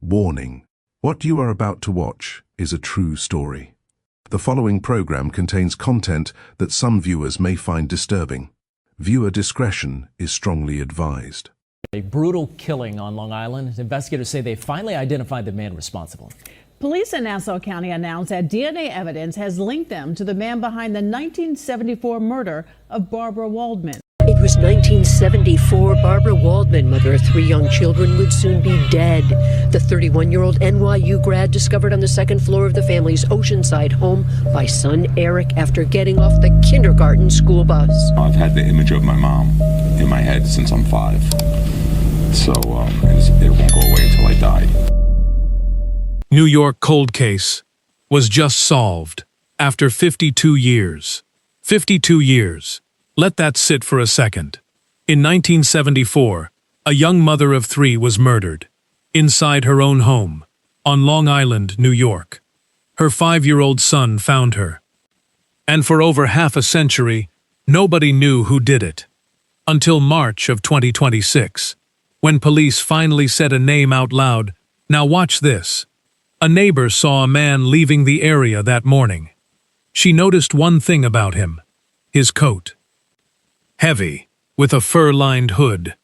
Warning. What you are about to watch is a true story. The following program contains content that some viewers may find disturbing. Viewer discretion is strongly advised. A brutal killing on Long Island. Investigators say they finally identified the man responsible. Police in Nassau County announced that DNA evidence has linked them to the man behind the 1974 murder of Barbara Waldman. It was 1974. Barbara Waldman, mother of 3 young children, would soon be dead. The 31-year-old NYU grad discovered on the second floor of the family's Oceanside home by son Eric after getting off the kindergarten school bus. I've had the image of my mom in my head since I'm 5. So it won't go away until I die. New York cold case was just solved after 52 years. 52 years. Let that sit for a second. In 1974, a young mother of 3 was murdered inside her own home on Long Island, New York. Her 5-year-old son found her. And for over half a century, nobody knew who did it. Until March of 2026, when police finally said a name out loud. Now watch this. A neighbor saw a man leaving the area that morning. She noticed one thing about him: his coat. Heavy, with a fur-lined hood.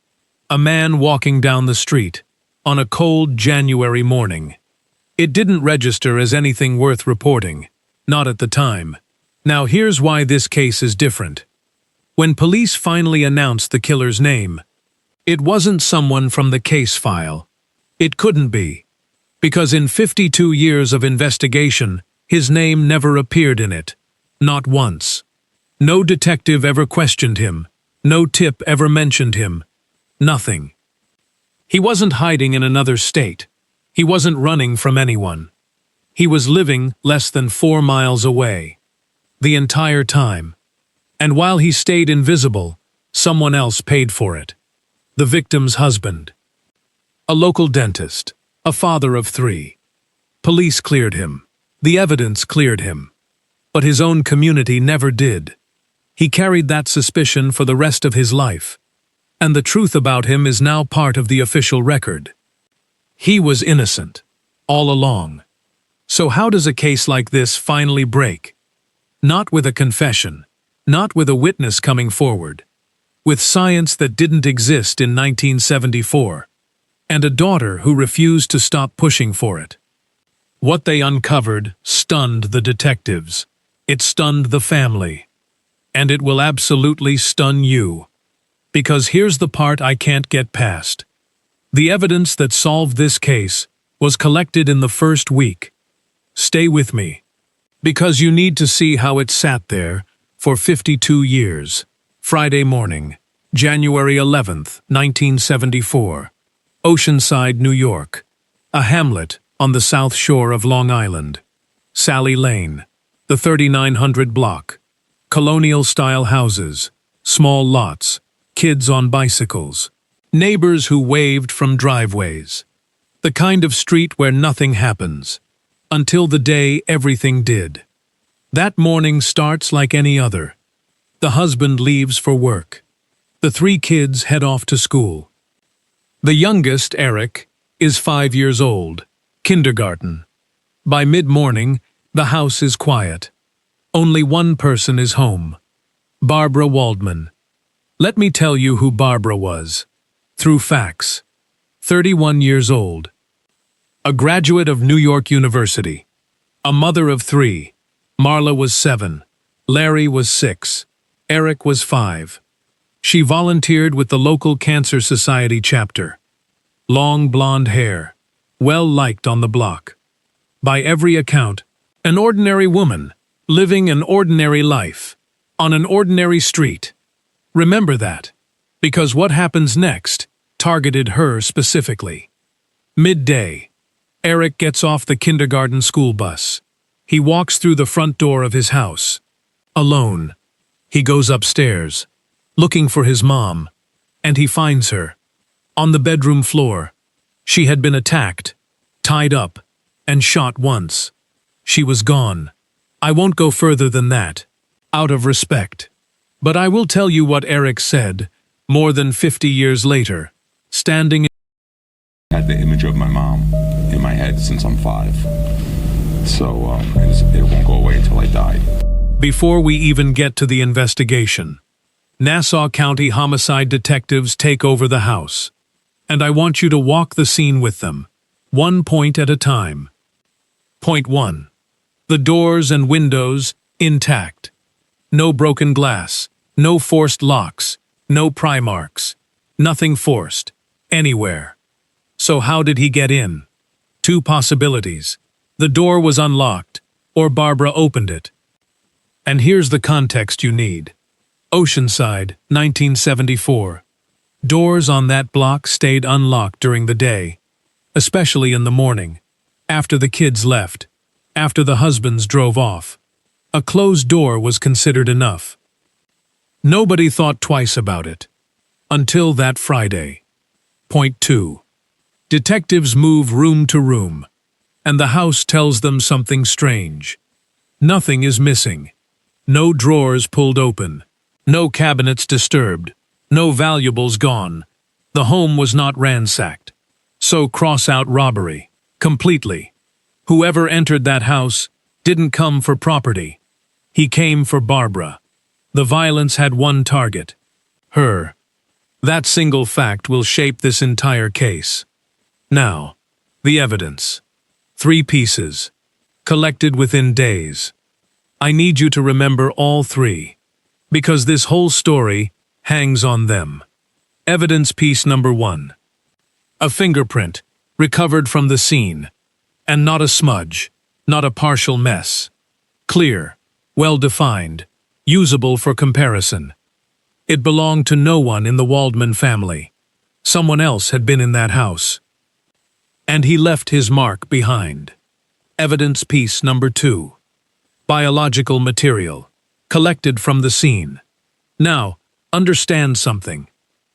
A man walking down the street on a cold January morning. It didn't register as anything worth reporting, not at the time. Now here's why this case is different. When police finally announced the killer's name, it wasn't someone from the case file. It couldn't be, because in 52 years of investigation, his name never appeared in it. Not once. No detective ever questioned him. No tip ever mentioned him. Nothing. He wasn't hiding in another state. He wasn't running from anyone. He was living less than 4 miles away. The entire time. And while he stayed invisible, someone else paid for it. The victim's husband. A local dentist. A father of 3. Police cleared him. The evidence cleared him. But his own community never did. He carried that suspicion for the rest of his life. And the truth about him is now part of the official record. He was innocent, all along. So how does a case like this finally break? Not with a confession, not with a witness coming forward, with science that didn't exist in 1974, and a daughter who refused to stop pushing for it. What they uncovered stunned the detectives. It stunned the family. And it will absolutely stun you. Because here's the part I can't get past. The evidence that solved this case was collected in the first week. Stay with me. Because you need to see how it sat there for 52 years. Friday morning, January 11th, 1974. Oceanside, New York. A hamlet on the south shore of Long Island. Sally Lane, the 3900 block. Colonial-style houses, small lots, kids on bicycles, neighbors who waved from driveways. The kind of street where nothing happens, until the day everything did. That morning starts like any other. The husband leaves for work. The 3 kids head off to school. The youngest, Eric, is 5 years old, kindergarten. By mid-morning, the house is quiet. Only one person is home. Barbara Waldman. Let me tell you who Barbara was. Through facts. 31 years old. A graduate of New York University. A mother of 3. Marla was 7. Larry was 6. Eric was 5. She volunteered with the local Cancer Society chapter. Long blonde hair. Well liked on the block. By every account, an ordinary woman. Living an ordinary life, on an ordinary street. Remember that, because what happens next targeted her specifically. Midday, Eric gets off the kindergarten school bus. He walks through the front door of his house. Alone. He goes upstairs, looking for his mom, and he finds her. On the bedroom floor. She had been attacked, tied up, and shot once. She was gone. I won't go further than that, out of respect. But I will tell you what Eric said, more than 50 years later, standing. I had the image of my mom in my head since I'm 5. So it won't go away until I die. Before we even get to the investigation, Nassau County homicide detectives take over the house, and I want you to walk the scene with them, one point at a time. Point 1. The doors and windows intact. No broken glass, no forced locks, no pry marks, nothing forced, anywhere. So how did he get in? 2 possibilities. The door was unlocked, or Barbara opened it. And here's the context you need. Oceanside, 1974. Doors on that block stayed unlocked during the day, especially in the morning, after the kids left, after the husbands drove off. A closed door was considered enough. Nobody thought twice about it. Until that Friday. Point 2. Detectives move room to room, and the house tells them something strange. Nothing is missing. No drawers pulled open. No cabinets disturbed. No valuables gone. The home was not ransacked. So cross out robbery. Completely. Whoever entered that house didn't come for property. He came for Barbara. The violence had one target. Her. That single fact will shape this entire case. Now, the evidence. 3 pieces. Collected within days. I need you to remember all 3, because this whole story hangs on them. Evidence piece number 1. A fingerprint, recovered from the scene. And not a smudge, not a partial mess. Clear, well-defined, usable for comparison. It belonged to no one in the Waldman family. Someone else had been in that house. And he left his mark behind. Evidence piece number 2. Biological material, collected from the scene. Now, understand something.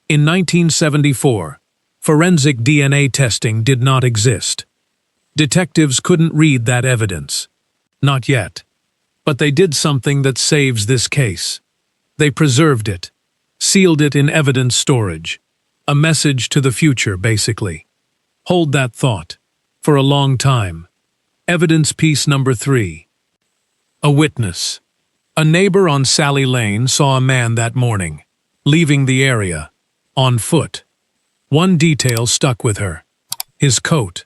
In 1974, forensic DNA testing did not exist. Detectives couldn't read that evidence. Not yet. But they did something that saves this case. They preserved it, sealed it in evidence storage. A message to the future, basically. Hold that thought. For a long time. Evidence piece number 3. A witness. A neighbor on Sally Lane saw a man that morning, leaving the area, on foot. One detail stuck with her. His coat.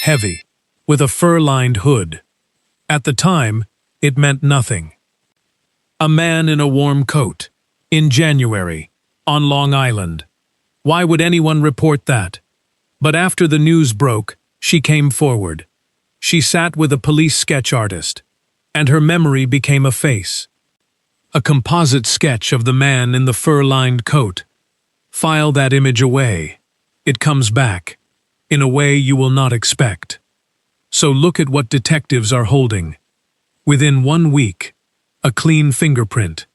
Heavy, with a fur-lined hood. At the time, it meant nothing. A man in a warm coat. In January, on Long Island. Why would anyone report that? But after the news broke, she came forward. She sat with a police sketch artist, and her memory became a face. A composite sketch of the man in the fur-lined coat. File that image away. It comes back, in a way you will not expect. So look at what detectives are holding. Within 1 week, a clean fingerprint,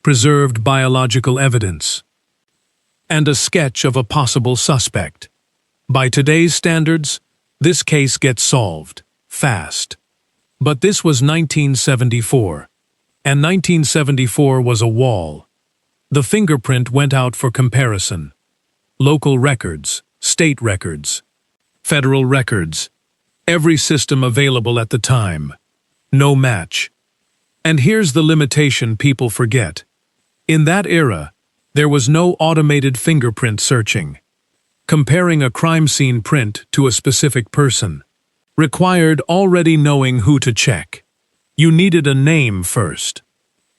preserved biological evidence, and a sketch of a possible suspect. By today's standards, this case gets solved, fast. But this was 1974, and 1974 was a wall. The fingerprint went out for comparison. Local records, state records, federal records, every system available at the time. No match. And here's the limitation people forget. In that era, there was no automated fingerprint searching. Comparing a crime scene print to a specific person required already knowing who to check. You needed a name first.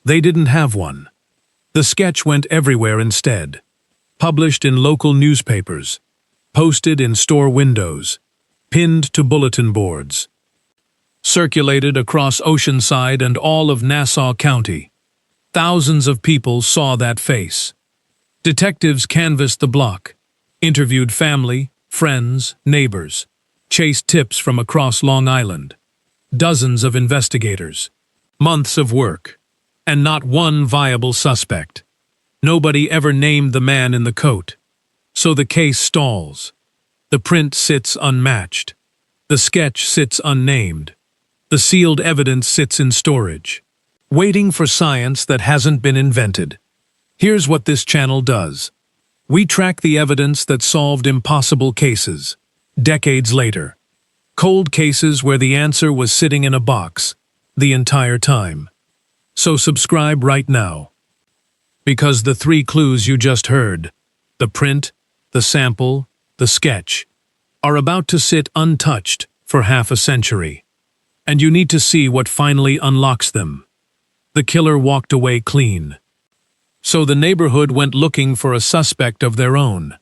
They didn't have one. The sketch went everywhere instead. Published in local newspapers, posted in store windows, pinned to bulletin boards, circulated across Oceanside and all of Nassau County. Thousands of people saw that face. Detectives canvassed the block, interviewed family, friends, neighbors, chased tips from across Long Island. Dozens of investigators. Months of work. And not one viable suspect. Nobody ever named the man in the coat. So the case stalls. The print sits unmatched. The sketch sits unnamed. The sealed evidence sits in storage, waiting for science that hasn't been invented. Here's what this channel does. We track the evidence that solved impossible cases, decades later. Cold cases where the answer was sitting in a box the entire time. So subscribe right now. Because the 3 clues you just heard, the print, the sample, the sketch, are about to sit untouched for half a century. And you need to see what finally unlocks them. The killer walked away clean. So the neighborhood went looking for a suspect of their own.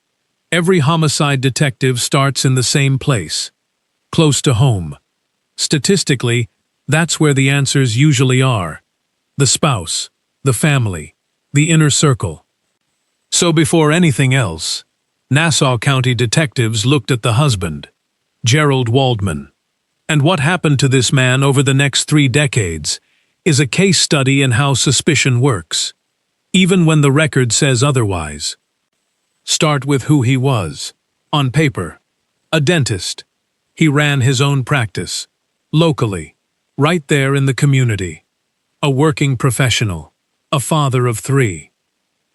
Every homicide detective starts in the same place, close to home. Statistically, that's where the answers usually are. The spouse, the family, the inner circle. So before anything else, Nassau County detectives looked at the husband, Gerald Waldman. And what happened to this man over the next 3 decades is a case study in how suspicion works, even when the record says otherwise. Start with who he was. On paper, a dentist. He ran his own practice, locally, right there in the community. A working professional, a father of 3.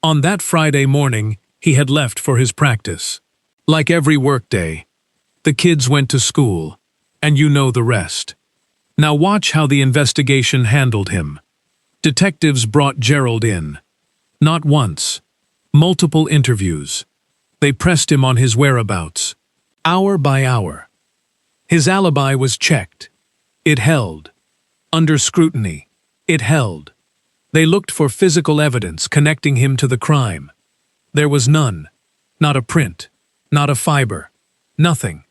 On that Friday morning, he had left for his practice. Like every workday, the kids went to school, and you know the rest. Now watch how the investigation handled him. Detectives brought Gerald in. Not once, multiple interviews. They pressed him on his whereabouts, hour by hour. His alibi was checked. It held. Under scrutiny, it held. They looked for physical evidence connecting him to the crime. There was none. Not a print. Not a fiber. Nothing.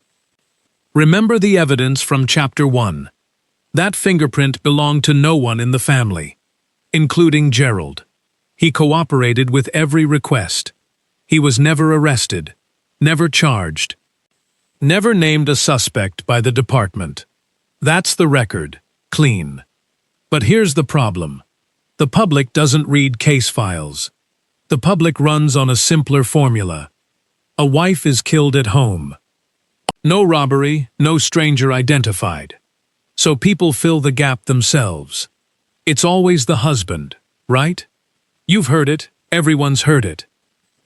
Remember the evidence from Chapter 1. That fingerprint belonged to no one in the family, including Gerald. He cooperated with every request. He was never arrested, never charged, never named a suspect by the department. That's the record, clean. But here's the problem. The public doesn't read case files. The public runs on a simpler formula. A wife is killed at home. No robbery, no stranger identified. So people fill the gap themselves. It's always the husband, right? You've heard it, everyone's heard it.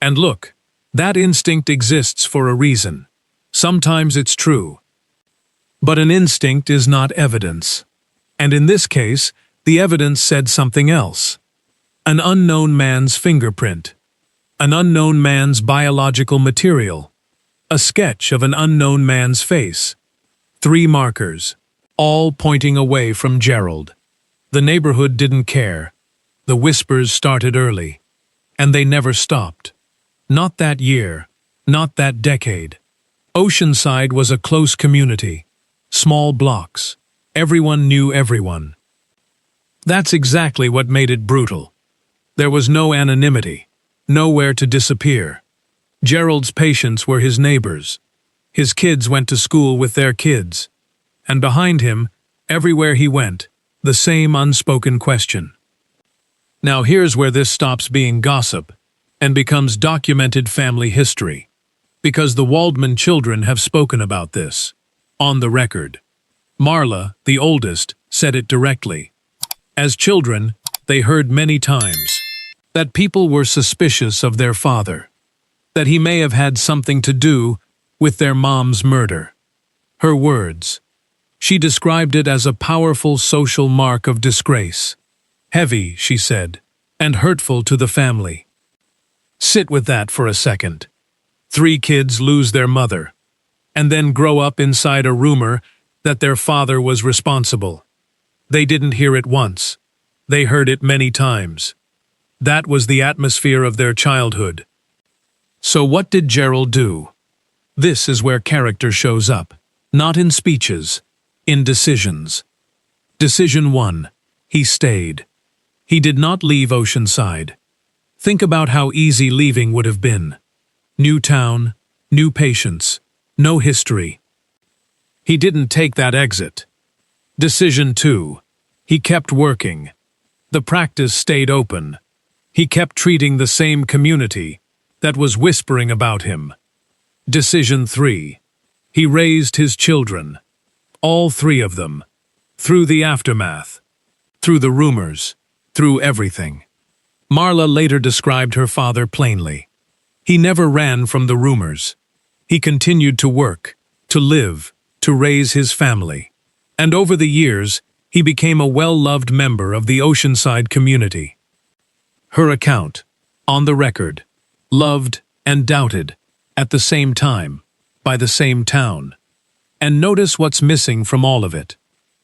And look, that instinct exists for a reason. Sometimes it's true. But an instinct is not evidence. And in this case, the evidence said something else. An unknown man's fingerprint. An unknown man's biological material. A sketch of an unknown man's face. 3 markers, all pointing away from Gerald. The neighborhood didn't care. The whispers started early. And they never stopped. Not that year. Not that decade. Oceanside was a close community. Small blocks. Everyone knew everyone. That's exactly what made it brutal. There was no anonymity. Nowhere to disappear. Gerald's patients were his neighbors. His kids went to school with their kids. And behind him, everywhere he went, the same unspoken question. Now here's where this stops being gossip and becomes documented family history. Because the Waldman children have spoken about this. On the record. Marla, the oldest, said it directly. As children, they heard many times that people were suspicious of their father. That he may have had something to do with their mom's murder. Her words. She described it as a powerful social mark of disgrace. Heavy, she said, and hurtful to the family. Sit with that for a second. 3 kids lose their mother, and then grow up inside a rumor that their father was responsible. They didn't hear it once. They heard it many times. That was the atmosphere of their childhood. So what did Gerald do? This is where character shows up, not in speeches, in decisions. Decision 1. He stayed. He did not leave Oceanside. Think about how easy leaving would have been. New town, new patients, no history. He didn't take that exit. Decision 2. He kept working. The practice stayed open. He kept treating the same community that was whispering about him. Decision 3. He raised his children. All 3 of them. Through the aftermath. Through the rumors. Through everything. Marla later described her father plainly. He never ran from the rumors. He continued to work, to live, to raise his family. And over the years, he became a well-loved member of the Oceanside community. Her account, on the record, loved and doubted, at the same time, by the same town. And notice what's missing from all of it.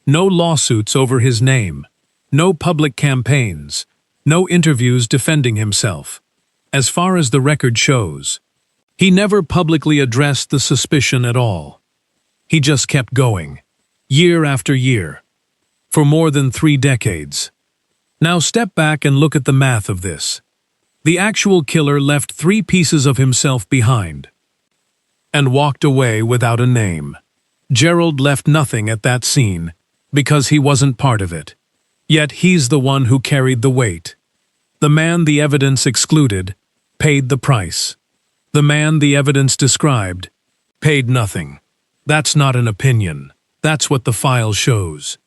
No lawsuits over his name, no public campaigns, no interviews defending himself. As far as the record shows, he never publicly addressed the suspicion at all. He just kept going, year after year, for more than 3 decades. Now step back and look at the math of this. The actual killer left 3 pieces of himself behind and walked away without a name. Gerald left nothing at that scene because he wasn't part of it. Yet he's the one who carried the weight. The man the evidence excluded paid the price. The man the evidence described paid nothing. That's not an opinion. That's what the file shows.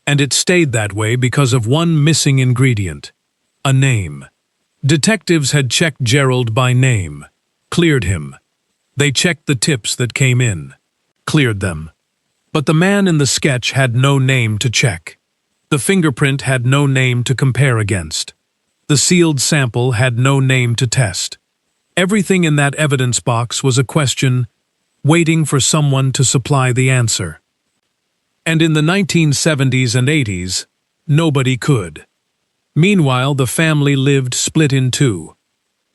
And it stayed that way because of one missing ingredient: a name. Detectives had checked Gerald by name, cleared him. They checked the tips that came in, cleared them. But the man in the sketch had no name to check. The fingerprint had no name to compare against. The sealed sample had no name to test. Everything in that evidence box was a question waiting for someone to supply the answer. And in the 1970s and 80s, nobody could. Meanwhile, the family lived split in 2,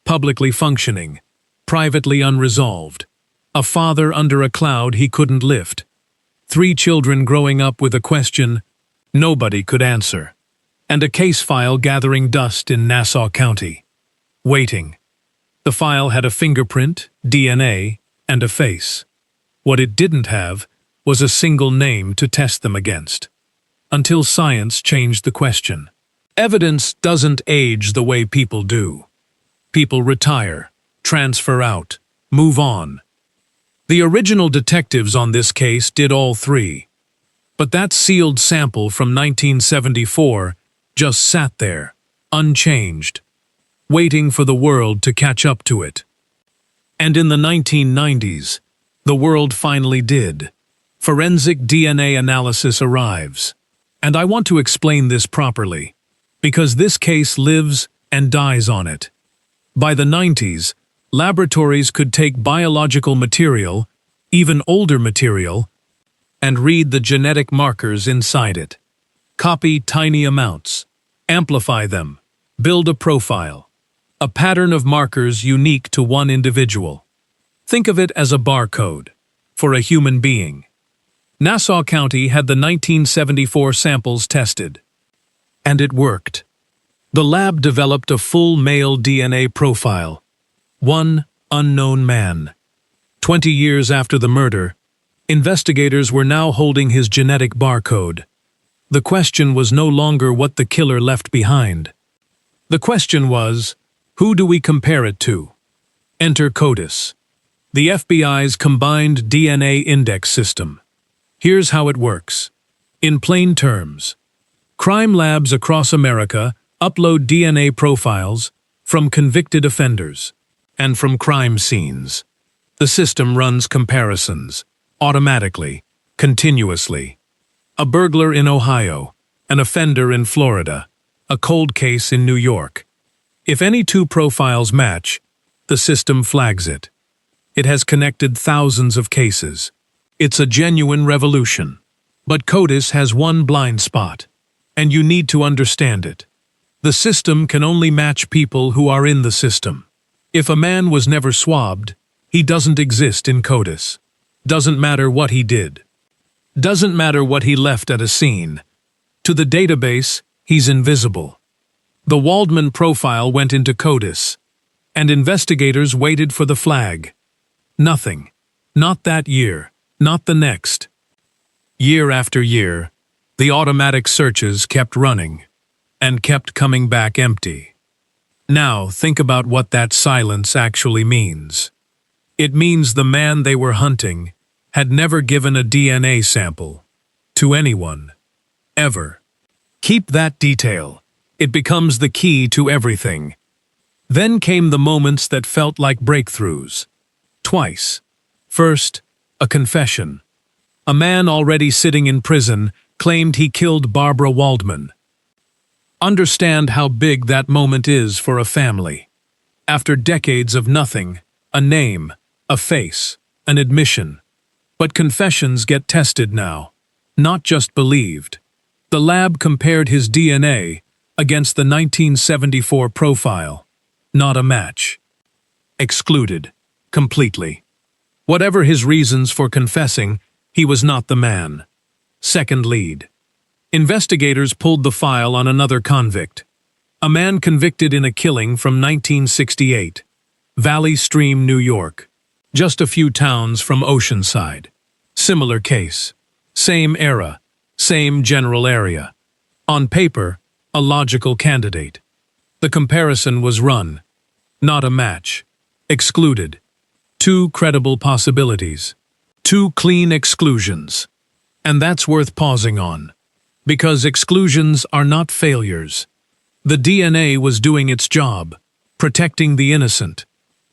publicly functioning, privately unresolved, a father under a cloud he couldn't lift, 3 children growing up with a question nobody could answer, and a case file gathering dust in Nassau County, waiting. The file had a fingerprint, DNA, and a face. What it didn't have was a single name to test them against. Until science changed the question. Evidence doesn't age the way people do. People retire, transfer out, move on. The original detectives on this case did all 3. But that sealed sample from 1974 just sat there, unchanged, waiting for the world to catch up to it. And in the 1990s, the world finally did. Forensic DNA analysis arrives. And I want to explain this properly, because this case lives and dies on it. By the 90s, laboratories could take biological material, even older material, and read the genetic markers inside it. Copy tiny amounts, amplify them, build a profile, a pattern of markers unique to one individual. Think of it as a barcode for a human being. Nassau County had the 1974 samples tested, and it worked. The lab developed a full male DNA profile. One unknown man. 20 years after the murder, investigators were now holding his genetic barcode. The question was no longer what the killer left behind. The question was, who do we compare it to? Enter CODIS, the FBI's combined DNA index system. Here's how it works. In plain terms, crime labs across America upload DNA profiles from convicted offenders and from crime scenes. The system runs comparisons, automatically, continuously. A burglar in Ohio, an offender in Florida, a cold case in New York. If any 2 profiles match, the system flags it. It has connected thousands of cases. It's a genuine revolution. But CODIS has one blind spot, and you need to understand it. The system can only match people who are in the system. If a man was never swabbed, he doesn't exist in CODIS. Doesn't matter what he did. Doesn't matter what he left at a scene. To the database, he's invisible. The Waldman profile went into CODIS, and investigators waited for the flag. Nothing. Not that year. Not the next. Year after year, the automatic searches kept running, and kept coming back empty. Now, think about what that silence actually means. It means the man they were hunting had never given a DNA sample to anyone, ever. Keep that detail. It becomes the key to everything. Then came the moments that felt like breakthroughs. Twice. First, a confession. A man already sitting in prison claimed he killed Barbara Waldman. Understand how big that moment is for a family. After decades of nothing, a name, a face, an admission. But confessions get tested now, not just believed. The lab compared his DNA against the 1974 profile. Not a match. Excluded. Completely. Whatever his reasons for confessing, he was not the man. Second lead. Investigators pulled the file on another convict. A man convicted in a killing from 1968. Valley Stream, New York. Just a few towns from Oceanside. Similar case. Same era. Same general area. On paper, a logical candidate. The comparison was run. Not a match. Excluded. Two credible possibilities. Two clean exclusions. And that's worth pausing on. Because exclusions are not failures. The DNA was doing its job, protecting the innocent,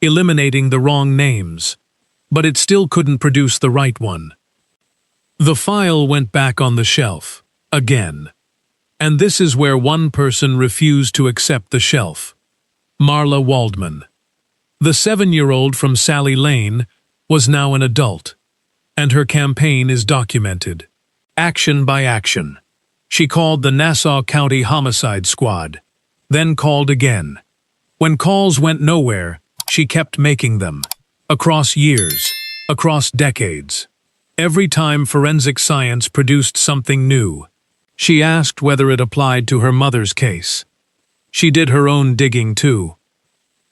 eliminating the wrong names, but it still couldn't produce the right one. The file went back on the shelf, again. And this is where one person refused to accept the shelf. Marla Waldman. The 7-year-old from Sally Lane was now an adult, and her campaign is documented. Action by action. She called the Nassau County Homicide Squad, then called again. When calls went nowhere, she kept making them. Across years, across decades. Every time forensic science produced something new, she asked whether it applied to her mother's case. She did her own digging too.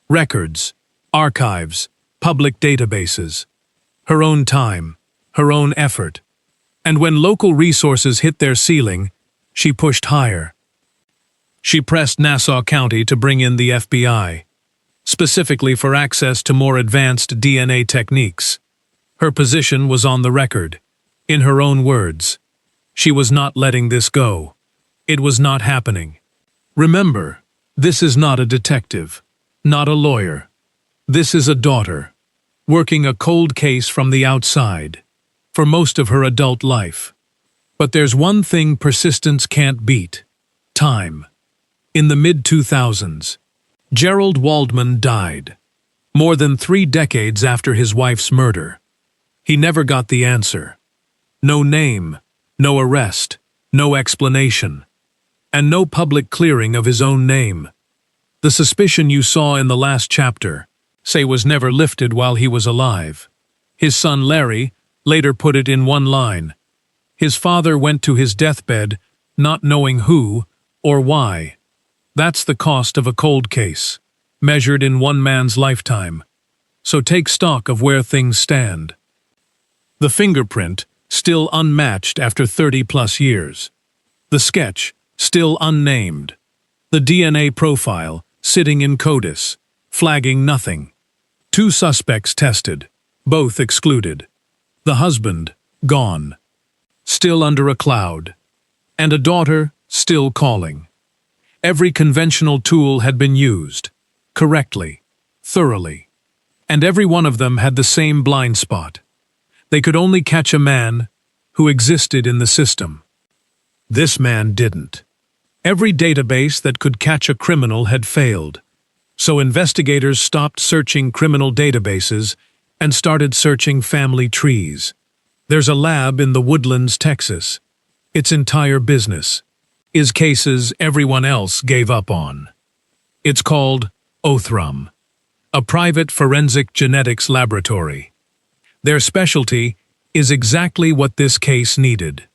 Records, archives, public databases. Her own time, her own effort. And when local resources hit their ceiling, she pushed higher. She pressed Nassau County to bring in the FBI, specifically for access to more advanced DNA techniques. Her position was on the record. In her own words, she was not letting this go. It was not happening. Remember, this is not a detective, not a lawyer. This is a daughter, working a cold case from the outside, for most of her adult life. But there's one thing persistence can't beat: time. In the mid-2000s, Gerald Waldman died, more than 3 decades after his wife's murder. He never got the answer. No name, no arrest, no explanation, and no public clearing of his own name. The suspicion you saw in the last chapter, say, was never lifted while he was alive. His son Larry later put it in one line. His father went to his deathbed not knowing who or why. That's the cost of a cold case, measured in one man's lifetime. So take stock of where things stand. The fingerprint, still unmatched after 30-plus years. The sketch, still unnamed. The DNA profile, sitting in CODIS, flagging nothing. 2 suspects tested, both excluded. The husband, gone. Still under a cloud. And a daughter, still calling. Every conventional tool had been used, correctly, thoroughly. And every one of them had the same blind spot. They could only catch a man who existed in the system. This man didn't. Every database that could catch a criminal had failed. So investigators stopped searching criminal databases and started searching family trees. There's a lab in the Woodlands, Texas. Its entire business is cases everyone else gave up on. It's called Othram, a private forensic genetics laboratory. Their specialty is exactly what this case needed: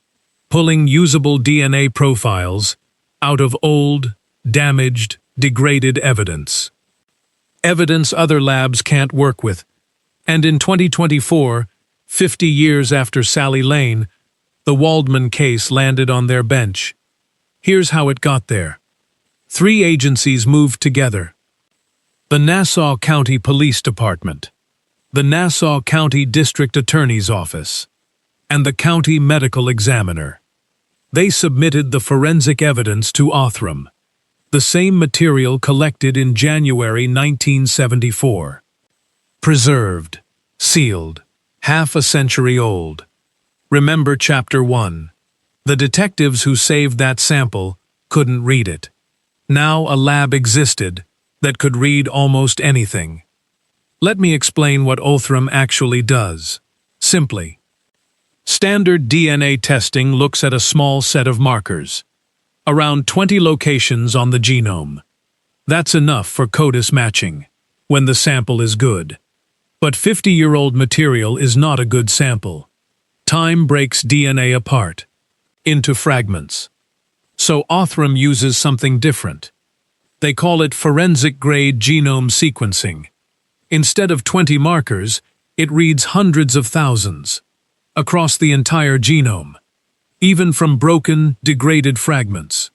pulling usable DNA profiles out of old, damaged, degraded evidence. Evidence other labs can't work with. And in 2024, 50 years after Sally Lane, the Waldman case landed on their bench. Here's how it got there. 3 agencies moved together. The Nassau County Police Department, the Nassau County District Attorney's Office, and the County Medical Examiner. They submitted the forensic evidence to Othram, the same material collected in January 1974. Preserved, sealed, half a century old. Remember Chapter 1. The detectives who saved that sample couldn't read it. Now a lab existed that could read almost anything. Let me explain what Othram actually does. Simply, standard DNA testing looks at a small set of markers, around 20 locations on the genome. That's enough for CODIS matching, when the sample is good. But 50-year-old material is not a good sample. Time breaks DNA apart, into fragments. So Othram uses something different. They call it forensic-grade genome sequencing. Instead of 20 markers, it reads hundreds of thousands, across the entire genome, even from broken, degraded fragments.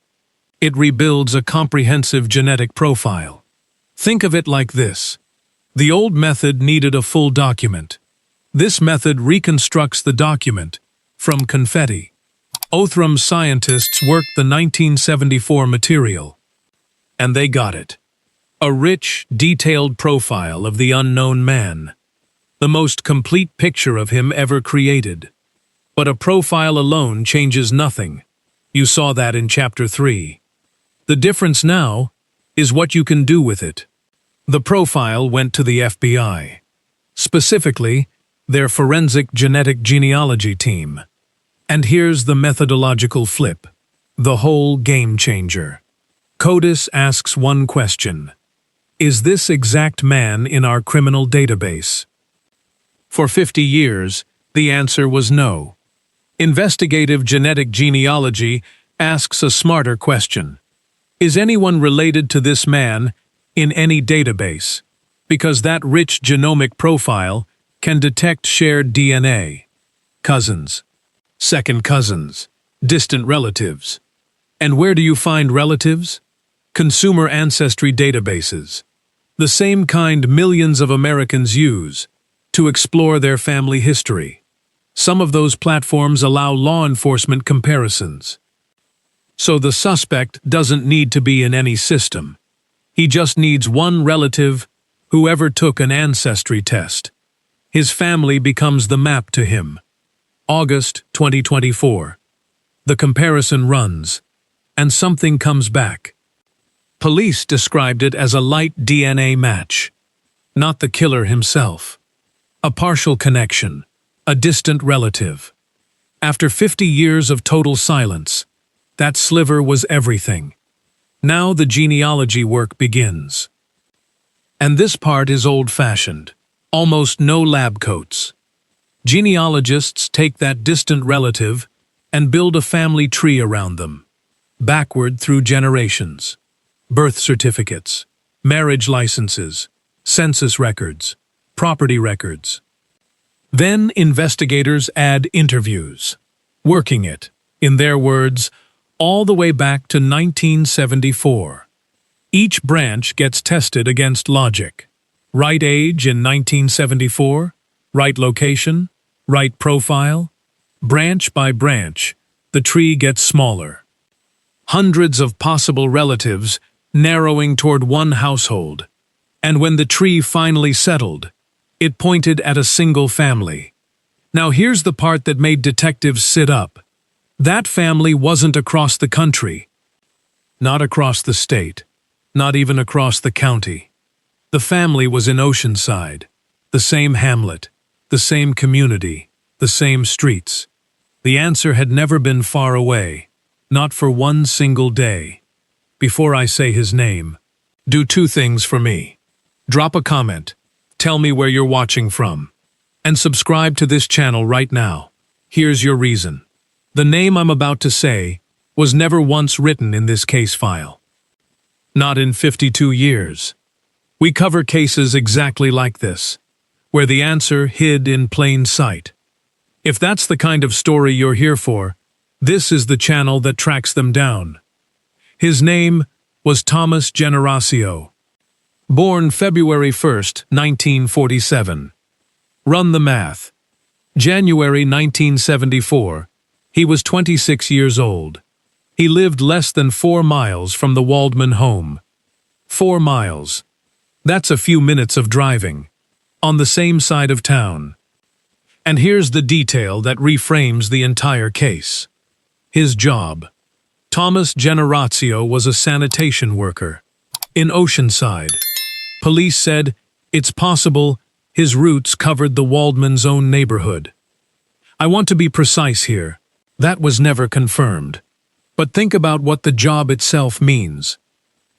It rebuilds a comprehensive genetic profile. Think of it like this. The old method needed a full document. This method reconstructs the document from confetti. Othram's scientists worked the 1974 material, and they got it. A rich, detailed profile of the unknown man. The most complete picture of him ever created. But a profile alone changes nothing. You saw that in Chapter 3. The difference now is what you can do with it. The profile went to the FBI. Specifically, their forensic genetic genealogy team. And here's the methodological flip. The whole game changer. CODIS asks one question. Is this exact man in our criminal database? For 50 years, the answer was no. Investigative genetic genealogy asks a smarter question. Is anyone related to this man in any database? Because that rich genomic profile can detect shared DNA. Cousins, second cousins, distant relatives. And where do you find relatives? Consumer ancestry databases. The same kind millions of Americans use to explore their family history. Some of those platforms allow law enforcement comparisons. So the suspect doesn't need to be in any system. He just needs one relative, whoever took an ancestry test. His family becomes the map to him. August 2024. The comparison runs, and something comes back. Police described it as a light DNA match. Not the killer himself. A partial connection, a distant relative. After 50 years of total silence, that sliver was everything. Now the genealogy work begins. And this part is old-fashioned, almost no lab coats. Genealogists take that distant relative and build a family tree around them, backward through generations. Birth certificates, marriage licenses, census records, property records. Then investigators add interviews, working it, in their words, all the way back to 1974. Each branch gets tested against logic. Right age in 1974, right location, right profile. Branch by branch, the tree gets smaller. Hundreds of possible relatives narrowing toward one household. And when the tree finally settled, it pointed at a single family. Now here's the part that made detectives sit up. That family wasn't across the country. Not across the state. Not even across the county. The family was in Oceanside. The same hamlet. The same community. The same streets. The answer had never been far away. Not for one single day. Before I say his name, do two things for me. Drop a comment, tell me where you're watching from, and subscribe to this channel right now. Here's your reason. The name I'm about to say was never once written in this case file. Not in 52 years. We cover cases exactly like this, where the answer hid in plain sight. If that's the kind of story you're here for, this is the channel that tracks them down. His name was Thomas Generasio. Born February 1st, 1947. Run the math. January 1974, he was 26 years old. He lived less than 4 miles from the Waldman home. 4 miles. That's a few minutes of driving. On the same side of town. And here's the detail that reframes the entire case. His job. Thomas Generazio was a sanitation worker in Oceanside. Police said it's possible his roots covered the Waldman's own neighborhood. I want to be precise here. That was never confirmed. But think about what the job itself means.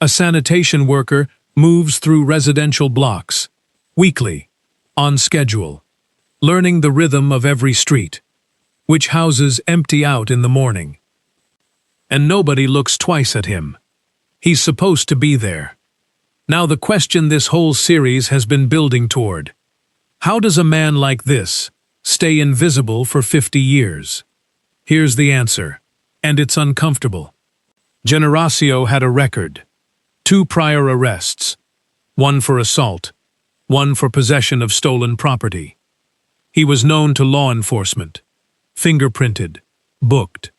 A sanitation worker moves through residential blocks, weekly, on schedule, learning the rhythm of every street, which houses empty out in the morning. And nobody looks twice at him. He's supposed to be there. Now the question this whole series has been building toward. How does a man like this stay invisible for 50 years? Here's the answer, and it's uncomfortable. Generazio had a record. 2 prior arrests, 1 for assault, 1 for possession of stolen property. He was known to law enforcement, fingerprinted, booked.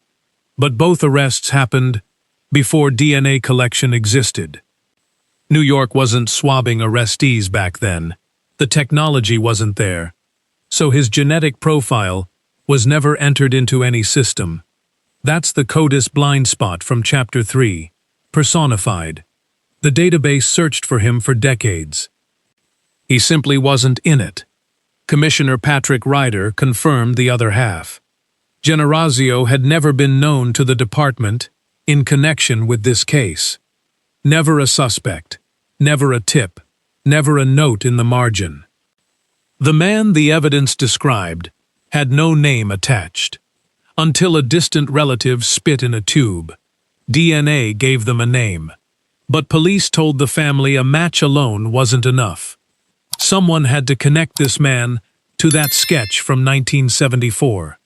But both arrests happened before DNA collection existed. New York wasn't swabbing arrestees back then. The technology wasn't there. So his genetic profile was never entered into any system. That's the CODIS blind spot from Chapter 3, personified. The database searched for him for decades. He simply wasn't in it. Commissioner Patrick Ryder confirmed the other half. Generazio had never been known to the department in connection with this case. Never a suspect, never a tip, never a note in the margin. The man the evidence described had no name attached. Until a distant relative spit in a tube. DNA gave them a name. But police told the family a match alone wasn't enough. Someone had to connect this man to that sketch from 1974.